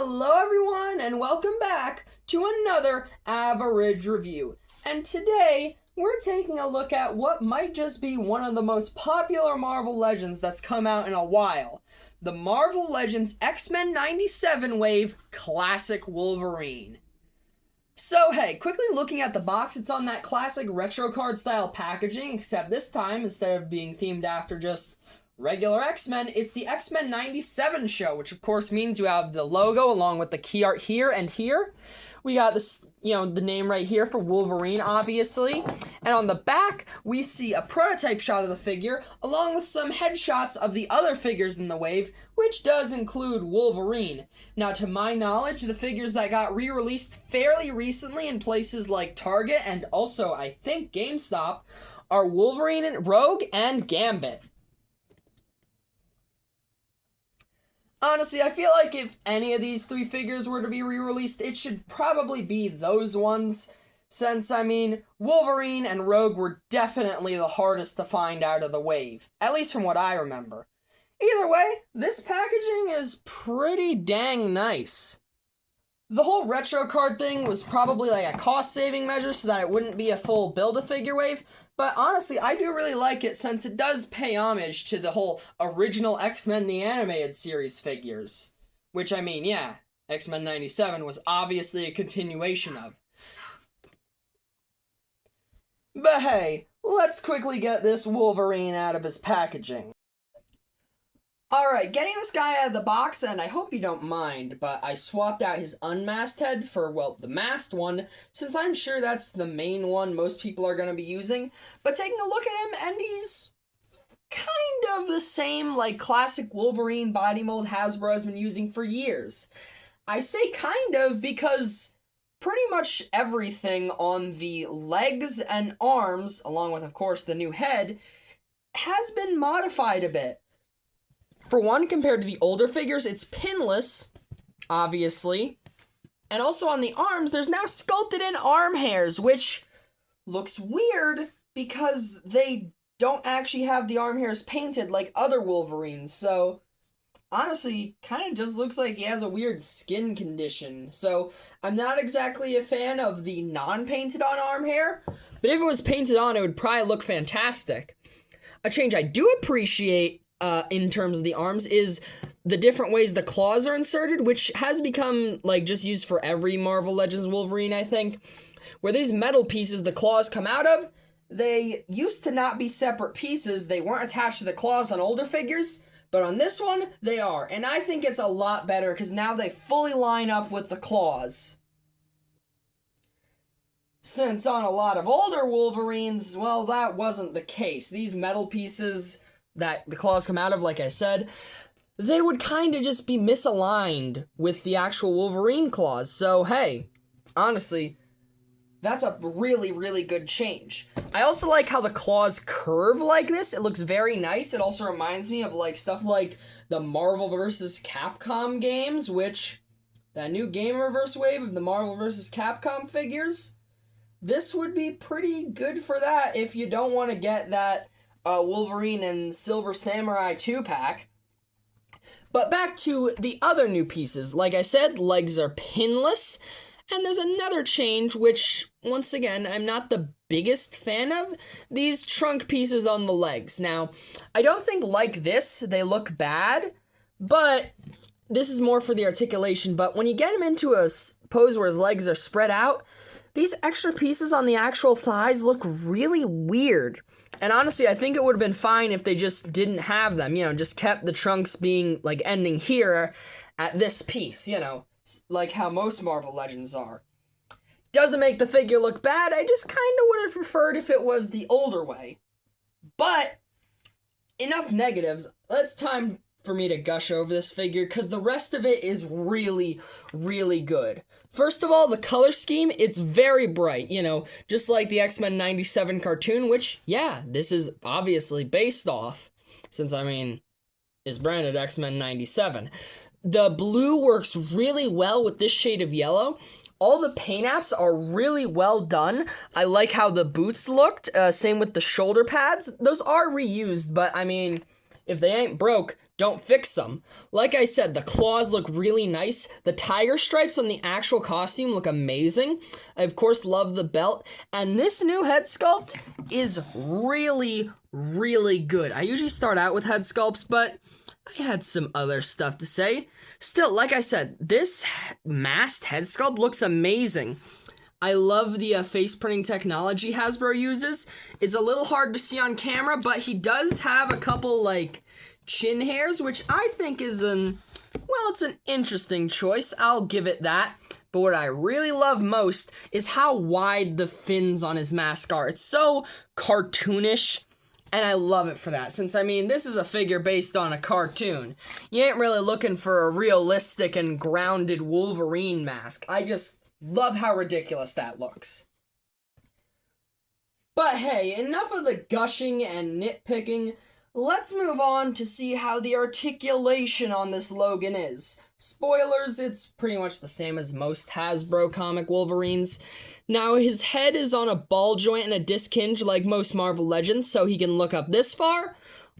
Hello everyone and welcome back to another average review. And today we're taking a look at what might just be one of the most popular Marvel Legends that's come out in a while. The Marvel Legends X-Men 97 Wave Classic Wolverine. So hey, quickly looking at the box, it's on that classic retro card style packaging, except this time instead of being themed after just regular X-Men, it's the X-Men 97 show, which of course means you have the logo along with the key art here and here. We got this, the name right here for Wolverine, obviously. And on the back, we see a prototype shot of the figure, along with some headshots of the other figures in the wave, which does include Wolverine. Now, to my knowledge, the figures that got re-released fairly recently in places like Target and also, I think, GameStop are Wolverine, and Rogue, and Gambit. Honestly, I feel like if any of these three figures were to be re-released, it should probably be those ones, since, Wolverine and Rogue were definitely the hardest to find out of the wave, at least from what I remember. Either way, this packaging is pretty dang nice. The whole retro card thing was probably like a cost-saving measure so that it wouldn't be a full Build-A-Figure wave, but honestly, I do really like it since it does pay homage to the whole original X-Men the Animated Series figures. Which, X-Men 97 was obviously a continuation of. But hey, let's quickly get this Wolverine out of his packaging. Alright, getting this guy out of the box, and I hope you don't mind, but I swapped out his unmasked head for, the masked one, since I'm sure that's the main one most people are going to be using. But taking a look at him, and he's kind of the same, classic Wolverine body mold Hasbro has been using for years. I say kind of because pretty much everything on the legs and arms, along with, of course, the new head, has been modified a bit. For one, compared to the older figures, it's pinless, obviously. And also on the arms, there's now sculpted-in arm hairs, which looks weird because they don't actually have the arm hairs painted like other Wolverines. So, honestly, kind of just looks like he has a weird skin condition. So, I'm not exactly a fan of the non-painted on arm hair, but if it was painted on, it would probably look fantastic. A change I do appreciate in terms of the arms is the different ways the claws are inserted, which has become just used for every Marvel Legends Wolverine, I think. Where these metal pieces the claws come out of, they used to not be separate pieces. They weren't attached to the claws on older figures, but on this one, they are. And I think it's a lot better because now they fully line up with the claws. Since on a lot of older Wolverines, well, that wasn't the case. These metal pieces that the claws come out of, like I said, they would kind of just be misaligned with the actual Wolverine claws. So, hey, honestly, that's a really, really good change. I also like how the claws curve like this. It looks very nice. It also reminds me of, stuff like the Marvel vs. Capcom games, which, that new Gamerverse wave of the Marvel vs. Capcom figures, this would be pretty good for that if you don't want to get that Wolverine and Silver Samurai 2-pack. But back to the other new pieces. Like I said, legs are pinless, and there's another change which, once again, I'm not the biggest fan of. These trunk pieces on the legs. Now, I don't think like this they look bad, but this is more for the articulation. But when you get him into a pose where his legs are spread out, these extra pieces on the actual thighs look really weird. And honestly, I think it would have been fine if they just didn't have them, just kept the trunks being, ending here at this piece, like how most Marvel Legends are. Doesn't make the figure look bad, I just kind of would have preferred if it was the older way. But, enough negatives, it's time for me to gush over this figure, because the rest of it is really, really good. First of all, the color scheme, it's very bright, just like the X-Men 97 cartoon, which, this is obviously based off, since, it's branded X-Men 97. The blue works really well with this shade of yellow. All the paint apps are really well done. I like how the boots looked, same with the shoulder pads. Those are reused, but, if they ain't broke, don't fix them. Like I said, the claws look really nice. The tiger stripes on the actual costume look amazing. I, of course, love the belt. And this new head sculpt is really, really good. I usually start out with head sculpts, but I had some other stuff to say. Still, like I said, this masked head sculpt looks amazing. I love the face printing technology Hasbro uses. It's a little hard to see on camera, but he does have a couple, like, chin hairs, which I think is it's an interesting choice. I'll give it that. But what I really love most is how wide the fins on his mask are. It's so cartoonish, and I love it for that. Since, I mean, this is a figure based on a cartoon. You ain't really looking for a realistic and grounded Wolverine mask. I just love how ridiculous that looks. But hey, enough of the gushing and nitpicking. Let's move on to see how the articulation on this Logan is. Spoilers, it's pretty much the same as most Hasbro comic Wolverines. Now, his head is on a ball joint and a disc hinge like most Marvel Legends, so he can look up this far,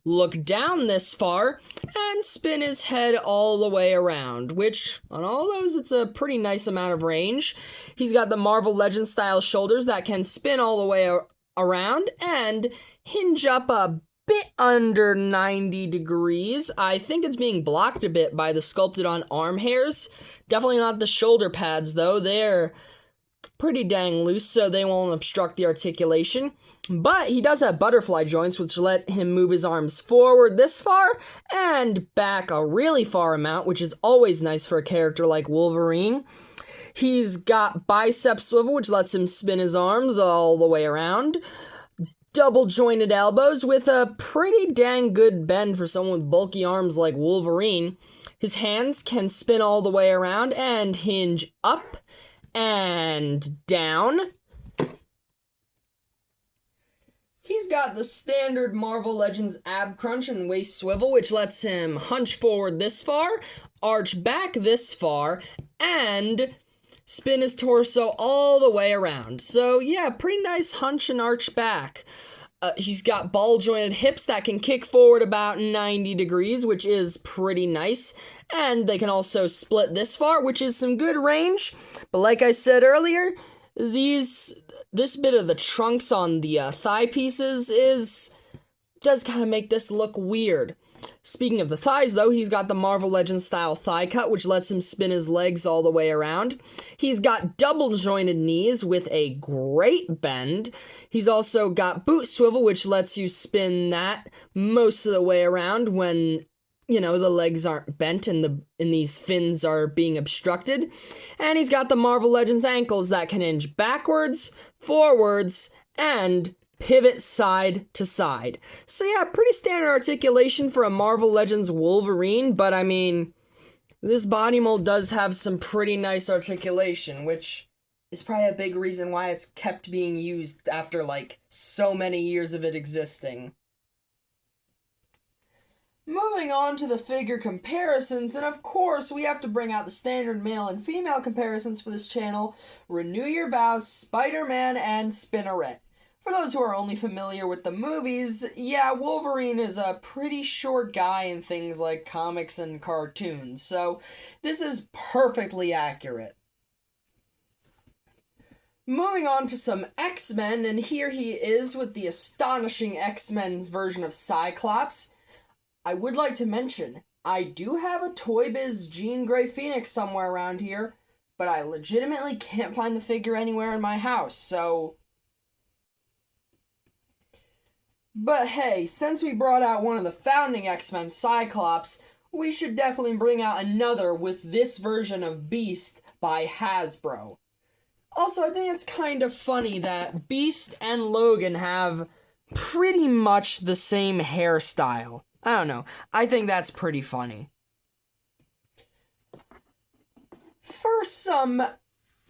look down this far, and spin his head all the way around, which, on all those, it's a pretty nice amount of range. He's got the Marvel Legends style shoulders that can spin all the way around and hinge up a bit under 90 degrees. I think it's being blocked a bit by the sculpted on arm hairs. Definitely not the shoulder pads, though. They're pretty dang loose, so they won't obstruct the articulation. But he does have butterfly joints, which let him move his arms forward this far and back a really far amount, which is always nice for a character like Wolverine. He's got bicep swivel, which lets him spin his arms all the way around. Double jointed elbows with a pretty dang good bend for someone with bulky arms like Wolverine. His hands can spin all the way around and hinge up and down. He's got the standard Marvel Legends ab crunch and waist swivel, which lets him hunch forward this far, arch back this far, and spin his torso all the way around. So yeah, pretty nice hunch and arch back. He's got ball jointed hips that can kick forward about 90 degrees, which is pretty nice. And they can also split this far, which is some good range. But like I said earlier, this bit of the trunks on the thigh pieces does kind of make this look weird. Speaking of the thighs, though, he's got the Marvel Legends style thigh cut, which lets him spin his legs all the way around. He's got double jointed knees with a great bend. He's also got boot swivel, which lets you spin that most of the way around when, you know, the legs aren't bent and these fins are being obstructed. And he's got the Marvel Legends ankles that can hinge backwards, forwards, and pivot side to side. So yeah, pretty standard articulation for a Marvel Legends Wolverine, but I mean, this body mold does have some pretty nice articulation, which is probably a big reason why it's kept being used after, like, so many years of it existing. Moving on to the figure comparisons, and of course we have to bring out the standard male and female comparisons for this channel: Renew Your Vows, Spider-Man, and Spinneret. For those who are only familiar with the movies, yeah, Wolverine is a pretty short guy in things like comics and cartoons, so this is perfectly accurate. Moving on to some X-Men, and here he is with the astonishing X-Men's version of Cyclops. I would like to mention, I do have a Toy Biz Jean Grey Phoenix somewhere around here, but I legitimately can't find the figure anywhere in my house, so... But hey, since we brought out one of the founding X-Men, Cyclops, we should definitely bring out another with this version of Beast by Hasbro. Also, I think it's kind of funny that Beast and Logan have pretty much the same hairstyle. I don't know, I think that's pretty funny. For some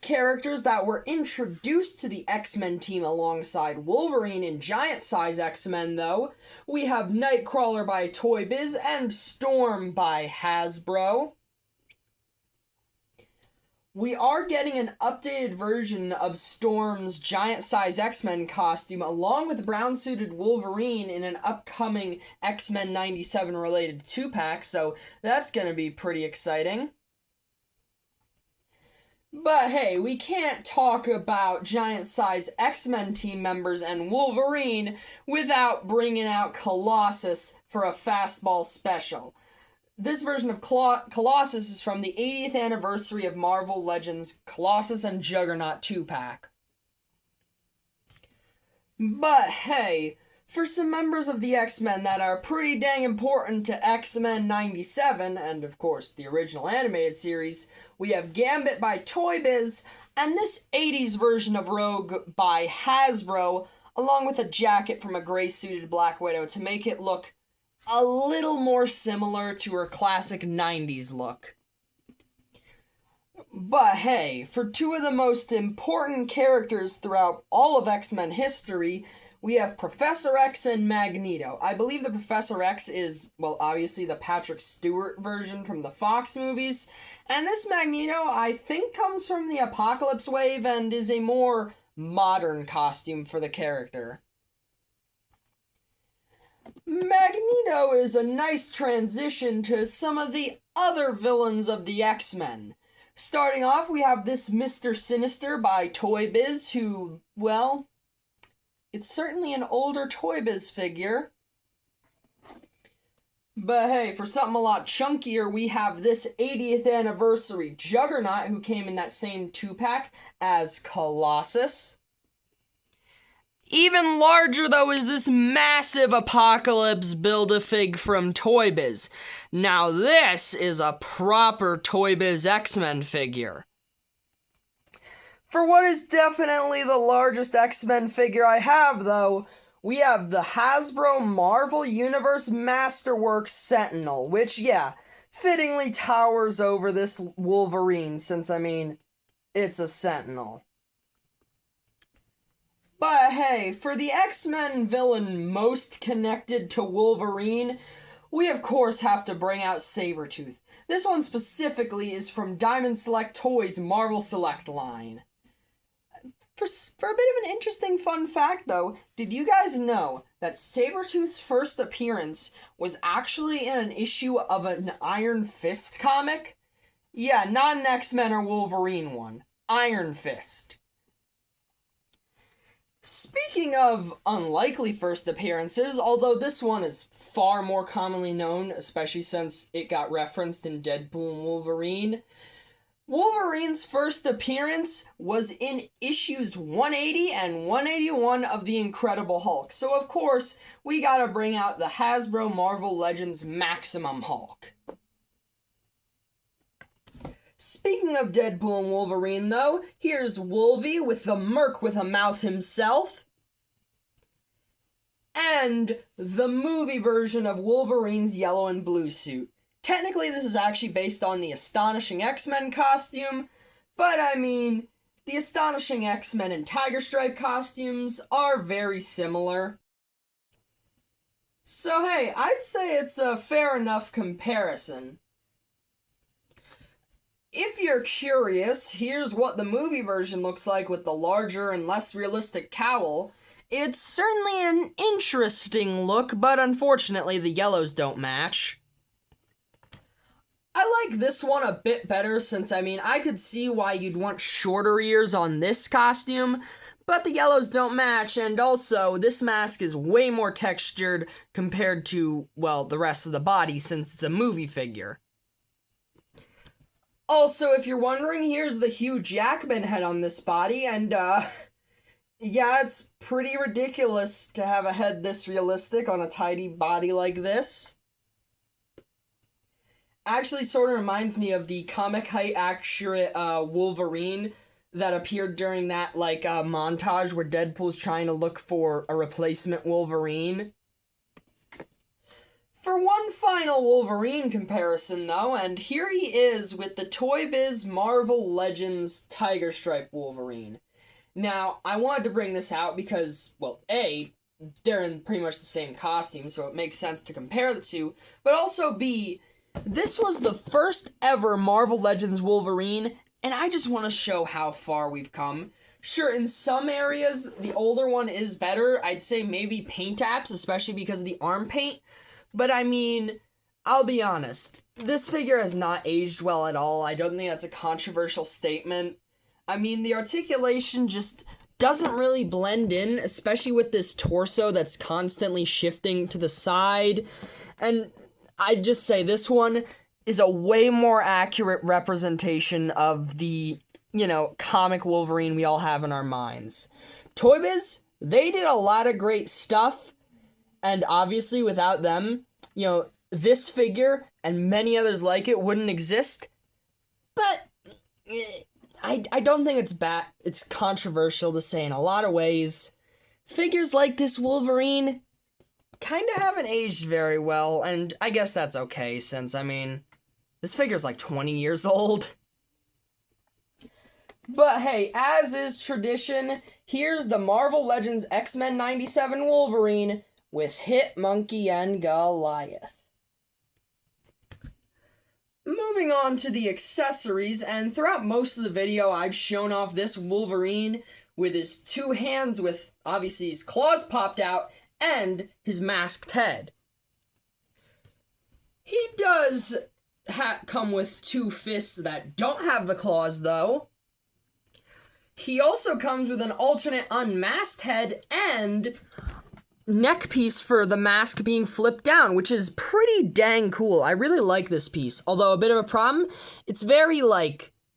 characters that were introduced to the X-Men team alongside Wolverine in giant-size X-Men, though, we have Nightcrawler by Toy Biz and Storm by Hasbro. We are getting an updated version of Storm's giant-size X-Men costume along with brown-suited Wolverine in an upcoming X-Men 97 related 2-pack, so that's going to be pretty exciting. But hey, we can't talk about giant-size X-Men team members and Wolverine without bringing out Colossus for a fastball special. This version of Colossus is from the 80th anniversary of Marvel Legends Colossus and Juggernaut 2-pack. But hey, for some members of the X-Men that are pretty dang important to X-Men 97, and of course the original animated series, we have Gambit by Toy Biz, and this 80s version of Rogue by Hasbro, along with a jacket from a gray-suited Black Widow to make it look a little more similar to her classic 90s look. But hey, for two of the most important characters throughout all of X-Men history, we have Professor X and Magneto. I believe the Professor X is, well, obviously the Patrick Stewart version from the Fox movies, and this Magneto, I think, comes from the Apocalypse wave and is a more modern costume for the character. Magneto is a nice transition to some of the other villains of the X-Men. Starting off, we have this Mr. Sinister by Toy Biz, who, well, it's certainly an older Toy Biz figure. But hey, for something a lot chunkier, we have this 80th anniversary Juggernaut, who came in that same 2-pack as Colossus. Even larger, though, is this massive Apocalypse Build-A-Fig from Toy Biz. Now this is a proper Toy Biz X-Men figure. For what is definitely the largest X-Men figure I have, though, we have the Hasbro Marvel Universe Masterworks Sentinel, which, yeah, fittingly towers over this Wolverine, since, I mean, it's a Sentinel. But hey, for the X-Men villain most connected to Wolverine, we of course have to bring out Sabretooth. This one specifically is from Diamond Select Toys' Marvel Select line. For a bit of an interesting fun fact though, did you guys know that Sabretooth's first appearance was actually in an issue of an Iron Fist comic? Yeah, not an X-Men or Wolverine one. Iron Fist. Speaking of unlikely first appearances, although this one is far more commonly known, especially since it got referenced in Deadpool and Wolverine, Wolverine's first appearance was in issues 180 and 181 of The Incredible Hulk. So of course, we gotta bring out the Hasbro Marvel Legends Maximum Hulk. Speaking of Deadpool and Wolverine, though, here's Wolvie with the Merc with a mouth himself. And the movie version of Wolverine's yellow and blue suit. Technically, this is actually based on the Astonishing X-Men costume, but I mean, the Astonishing X-Men and Tiger Stripe costumes are very similar. So hey, I'd say it's a fair enough comparison. If you're curious, here's what the movie version looks like with the larger and less realistic cowl. It's certainly an interesting look, but unfortunately the yellows don't match. I like this one a bit better since, I mean, I could see why you'd want shorter ears on this costume, but the yellows don't match, and also, this mask is way more textured compared to, well, the rest of the body since it's a movie figure. Also, if you're wondering, here's the Hugh Jackman head on this body, and, yeah, it's pretty ridiculous to have a head this realistic on a tiny body like this. Actually sort of reminds me of the comic height accurate, Wolverine that appeared during that, montage where Deadpool's trying to look for a replacement Wolverine. For one final Wolverine comparison, though, and here he is with the Toy Biz Marvel Legends Tiger Stripe Wolverine. Now, I wanted to bring this out because, well, A, they're in pretty much the same costume, so it makes sense to compare the two, but also B, this was the first ever Marvel Legends Wolverine and I just want to show how far we've come. Sure, in some areas, the older one is better. I'd say maybe paint apps, especially because of the arm paint. But I mean, I'll be honest, this figure has not aged well at all. I don't think that's a controversial statement. I mean, the articulation just doesn't really blend in, especially with this torso that's constantly shifting to the side. And I'd just say this one is a way more accurate representation of the, comic Wolverine we all have in our minds. Toy Biz, they did a lot of great stuff, and obviously without them, this figure and many others like it wouldn't exist. But I don't think it's bad. It's controversial to say in a lot of ways. Figures like this Wolverine kind of haven't aged very well, and I guess that's okay since, this figure's like 20 years old. But hey, as is tradition, here's the Marvel Legends X-Men 97 Wolverine with Hit Monkey and Goliath. Moving on to the accessories, and throughout most of the video I've shown off this Wolverine with his two hands with, obviously, his claws popped out and his masked head. He does come with two fists that don't have the claws, though. He also comes with an alternate unmasked head and neck piece for the mask being flipped down, which is pretty dang cool. I really like this piece, although a bit of a problem, it's very,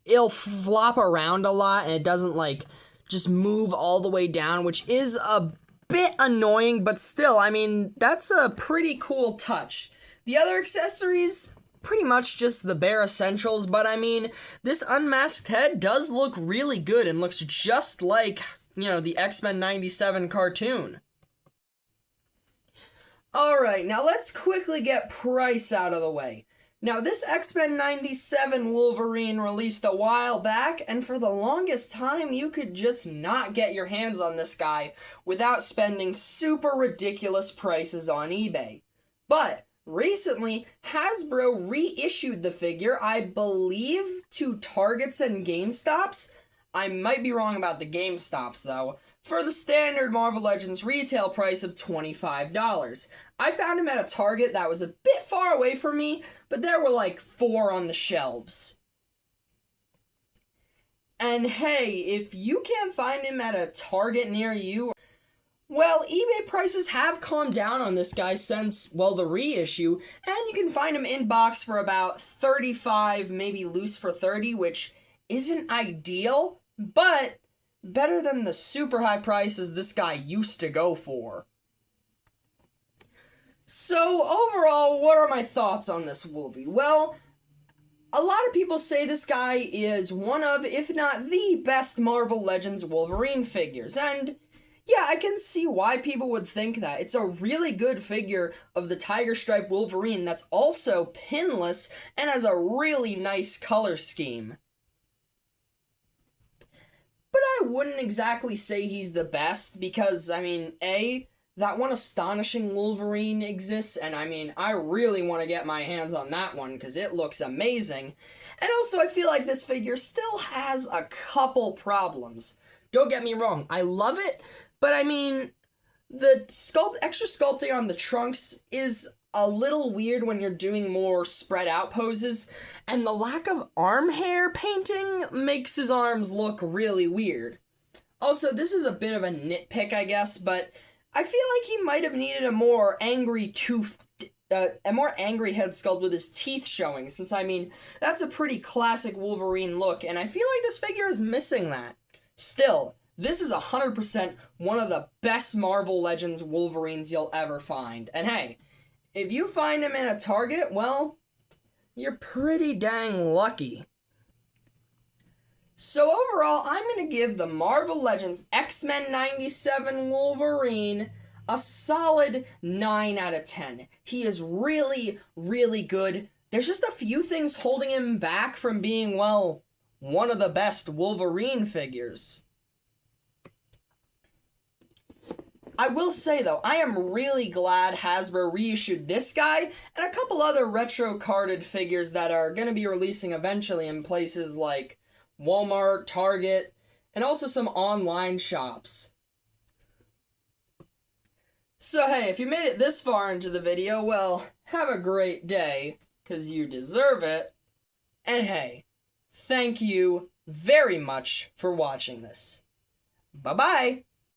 it'll flop around a lot, and it doesn't, just move all the way down, which is a bit annoying, but still, that's a pretty cool touch. The other accessories, pretty much just the bare essentials, but this unmasked head does look really good and looks just like, the X-Men 97 cartoon. Alright, now let's quickly get price out of the way. Now, this X-Men 97 Wolverine released a while back, and for the longest time, you could just not get your hands on this guy without spending super ridiculous prices on eBay. But recently, Hasbro reissued the figure, I believe, to Targets and GameStops. I might be wrong about the GameStops, though, for the standard Marvel Legends retail price of $25. I found him at a Target that was a bit far away from me, but there were 4 on the shelves. And hey, if you can't find him at a Target near you, well, eBay prices have calmed down on this guy since, the reissue, and you can find him in box for about $35, maybe loose for $30, which isn't ideal, but better than the super high prices this guy used to go for. So, overall, what are my thoughts on this Wolvie? Well, a lot of people say this guy is one of, if not the best Marvel Legends Wolverine figures, and yeah, I can see why people would think that. It's a really good figure of the Tiger Stripe Wolverine that's also pinless and has a really nice color scheme. But I wouldn't exactly say he's the best because, A, that one Astonishing Wolverine exists, and I really want to get my hands on that one because it looks amazing. And also, I feel like this figure still has a couple problems. Don't get me wrong, I love it, but the extra sculpting on the trunks is a little weird when you're doing more spread out poses, and the lack of arm hair painting makes his arms look really weird. Also, this is a bit of a nitpick, I guess, but I feel like he might have needed a more angry head sculpt with his teeth showing, since that's a pretty classic Wolverine look, and I feel like this figure is missing that. Still, this is 100% one of the best Marvel Legends Wolverines you'll ever find. And hey, if you find him in a Target, well, you're pretty dang lucky. So overall, I'm going to give the Marvel Legends X-Men 97 Wolverine a solid 9 out of 10. He is really, really good. There's just a few things holding him back from being, one of the best Wolverine figures. I will say, though, I am really glad Hasbro reissued this guy and a couple other retro-carded figures that are going to be releasing eventually in places like Walmart, Target, and also some online shops. So hey, if you made it this far into the video, well, have a great day, 'cause you deserve it. And hey, thank you very much for watching this. Bye-bye!